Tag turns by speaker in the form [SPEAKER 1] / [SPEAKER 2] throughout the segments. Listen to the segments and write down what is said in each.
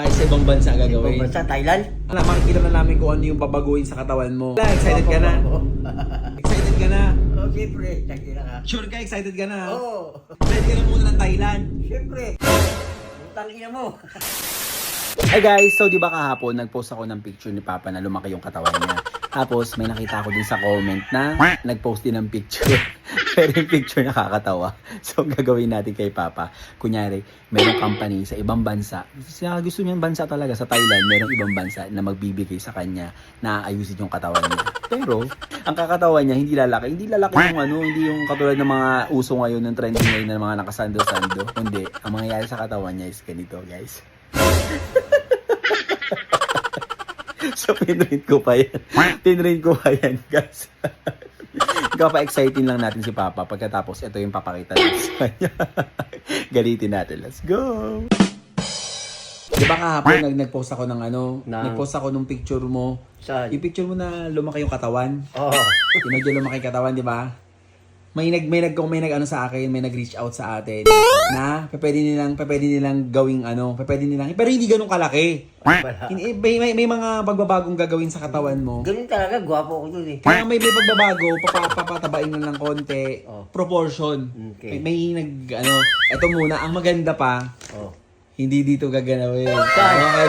[SPEAKER 1] Sa ibang bansa gagawin.
[SPEAKER 2] Ibang bansa, Thailand?
[SPEAKER 1] Makikita na namin kung ano yung babaguhin sa katawan mo. Excited ka na? Excited ka na?
[SPEAKER 2] Oo, siyempre. Nakita ka.
[SPEAKER 1] Sure ka? Excited ka na?
[SPEAKER 2] Oo.
[SPEAKER 1] Ready ka na muna ng Thailand?
[SPEAKER 2] Siyempre. Utang ina mo.
[SPEAKER 3] Hey guys, so di ba kahapon nag-post ako ng picture ni Papa na lumaki yung katawan niya. Tapos may nakita ako din sa comment na nag-post din ng picture. Pero yung picture nakakatawa. So gagawin natin kay Papa. Kunyari, merong company sa ibang bansa. Gusto niyang bansa talaga sa Thailand. Merong ibang bansa na magbibigay sa kanya na aayusin yung katawan niya. Pero ang kakatawan niya hindi lalaki. Hindi lalaki yung hindi yung katulad ng mga uso ngayon ng trending ngayon ng mga nakasando-sando. Hindi. Ang mangyayari sa katawan niya is ganito, guys. So, pinrint ko pa yan. Pinrint ko pa yan, guys. Kapa-exciting lang natin si Papa. Pagkatapos, ito yung papakita natin sa kanya. Galitin natin. Let's go!
[SPEAKER 1] Di ba kahapon nag-post ako ng
[SPEAKER 2] Nag-post
[SPEAKER 1] ako ng picture mo.
[SPEAKER 2] Saan?
[SPEAKER 1] Yung picture mo na lumaki yung katawan.
[SPEAKER 2] Oo.
[SPEAKER 1] Yung medyo lumaki yung katawan, di ba? May nag sa akin, may nag-reach out sa atin na pwede nilang gawing pero hindi ganun kalaki. May mga pagbabagong gagawin sa katawan mo.
[SPEAKER 2] Ganun talaga, gwapo ko dun eh.
[SPEAKER 1] Kaya may pagbabago, papatabain lang ng konti, proportion.
[SPEAKER 2] Okay.
[SPEAKER 1] Ito muna, ang maganda pa,
[SPEAKER 2] Oo.
[SPEAKER 1] hindi dito gaganawin.
[SPEAKER 2] Saan?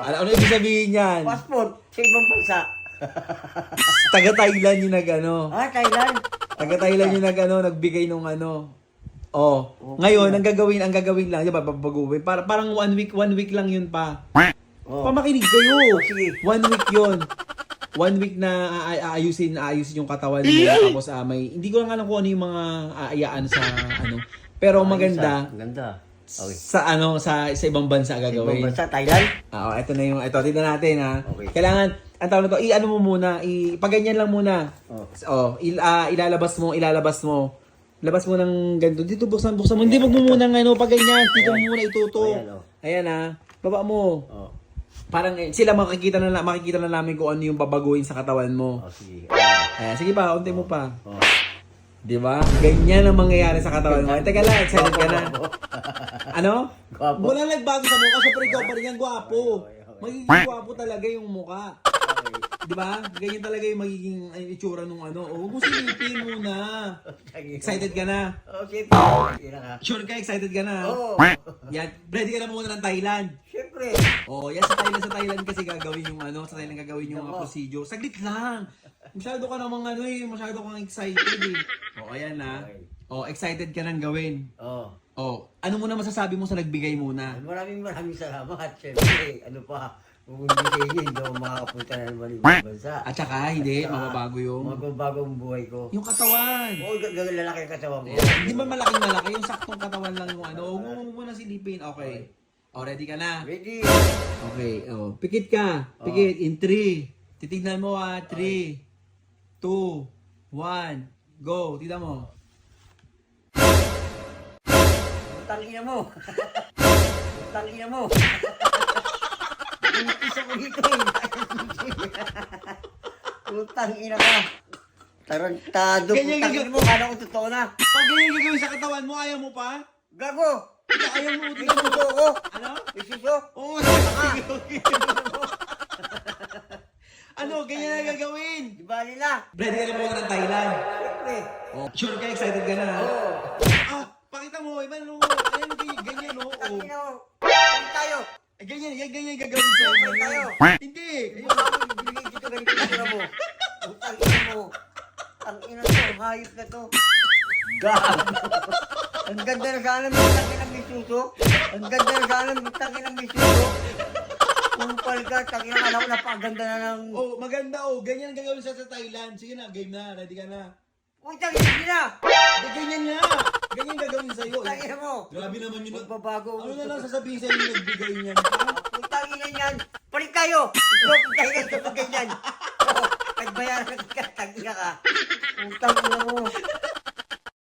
[SPEAKER 1] Ano ibig sabihin yan?
[SPEAKER 2] Passport, sa ibang bansa.
[SPEAKER 1] Taga-Thailand yung
[SPEAKER 2] Thailand?
[SPEAKER 1] Taga-Thailand yung nagbigay nung Oh,
[SPEAKER 2] Okay.
[SPEAKER 1] ngayon ang gagawin lang, 'di ba, babaguhin. Parang one week lang 'yun pa.
[SPEAKER 2] Oo.
[SPEAKER 1] Pamakinig kayo.
[SPEAKER 2] Sige.
[SPEAKER 1] 1 week 'yun. 1 week na aayusin yung katawan mo tapos hindi ko lang alam kung ano yung mga aayaan sa Pero maganda
[SPEAKER 2] Maganda. Okay.
[SPEAKER 1] sa ibang bansa gagawin.
[SPEAKER 2] Ibang bansa, Thailand?
[SPEAKER 1] Oo, ito tingnan natin ha.
[SPEAKER 2] Okay.
[SPEAKER 1] Kailangan ang tawag na to, mo muna, ipaganyan lang muna. Ilalabas mo. Labas mo ng ganito. Dito buksan mo. Hindi mo muna pag ganyan. Dito mo muna ituto. Ayan ha. Baba mo.
[SPEAKER 2] Oo.
[SPEAKER 1] Parang sila makikita na namin kung ano yung babaguhin sa katawan mo.
[SPEAKER 2] Oh, sige.
[SPEAKER 1] Ayan, sige pa, unti mo pa.
[SPEAKER 2] Oo.
[SPEAKER 1] 'Di ba? Ganyan ang mangyayari sa katawan mo. Teka lang, excited ka na. Ano?
[SPEAKER 2] Gwapo.
[SPEAKER 1] Wala nagbago sa mukha, syempre ikaw pa rin yan, gwapo. Magiging gwapo talaga yung mukha. Di ba? Ganyan talaga yung magiging itsura nung huwag mo silipin muna. Excited ka na?
[SPEAKER 2] Okay, siyempre. Ka.
[SPEAKER 1] Sure ka? Excited ka na?
[SPEAKER 2] Oo.
[SPEAKER 1] Yan, ready ka na muna ng Thailand.
[SPEAKER 2] Siyempre.
[SPEAKER 1] Yan sa Thailand kasi gagawin yung sa Thailand gagawin yung procedure. Saglit lang. Masyado ka namang masyado kang excited eh. Ayan na. Excited ka nang gawin.
[SPEAKER 2] Oo.
[SPEAKER 1] Ano muna masasabi mo sa nagbigay muna?
[SPEAKER 2] Maraming salamat. Siyempre, kung hindi sa inyo, hindi ako makakapunta na naman ibang bansa.
[SPEAKER 1] At saka hindi, mababago yung
[SPEAKER 2] Magbabago ang buhay ko.
[SPEAKER 1] yung katawan.
[SPEAKER 2] Oo, lalaki ang katawan ko.
[SPEAKER 1] Hindi man malaki, yung saktong katawan lang yung huwag mo muna silipin. Okay. Ready ka na?
[SPEAKER 2] Ready?
[SPEAKER 1] Okay. Pikit ka. Pikit. In 3. Titignan mo 3, 2, 1, go. Tignan mo.
[SPEAKER 2] Utang ina mo. Utang ina mo. Inis ako dito eh. Utang ina ka. Tarantado.
[SPEAKER 1] Ganyan,
[SPEAKER 2] Utang ina mo. Kala ko totoo na.
[SPEAKER 1] Pag ganyan gagawin sa katawan mo, ayaw mo pa?
[SPEAKER 2] Gago.
[SPEAKER 1] Ayaw mo.
[SPEAKER 2] May
[SPEAKER 1] Tignan mo.
[SPEAKER 2] suso ko.
[SPEAKER 1] Ano?
[SPEAKER 2] May suso.
[SPEAKER 1] Oo. Sige. Ganyan na gagawin.
[SPEAKER 2] Di ba nila?
[SPEAKER 1] Ready ka na muna ng Thailand.
[SPEAKER 2] Siyempre.
[SPEAKER 1] Sure ka? Excited ka na?
[SPEAKER 2] Oo.
[SPEAKER 1] Pakita mo. Ayan, ganyan,
[SPEAKER 2] Utang ina mo. Balik tayo.
[SPEAKER 1] Ganyan gagawin sa'yo.
[SPEAKER 2] Balik tayo.
[SPEAKER 1] Hindi.
[SPEAKER 2] Binigay dito ganito na mo. Utang ina mo. Ang ina to. Hayop na to. Gago. Ang ganda na sana ng utang ina may suso. Ang ganda na sana ng utang ina may suso. Kumpal ka. Tangina ka lang. Napakaganda na ng...
[SPEAKER 1] Maganda ganyan ang gagawin sa Thailand. Sige na, game na. Ready ka na.
[SPEAKER 2] Utang ina nila.
[SPEAKER 1] Ganyan nga. Ganyan gagawin sa'yo.
[SPEAKER 2] Utang ina mo.
[SPEAKER 1] Grabe naman yun.
[SPEAKER 2] Magbabago.
[SPEAKER 1] Ano na lang sasabihin sa'yo yung nagbigay niyan?
[SPEAKER 2] Utang ina niyan. Balik tayo. Ikaw, utang ina sa pag ganyan. Nagbayaran ka. Tangina ka. Utang ina mo.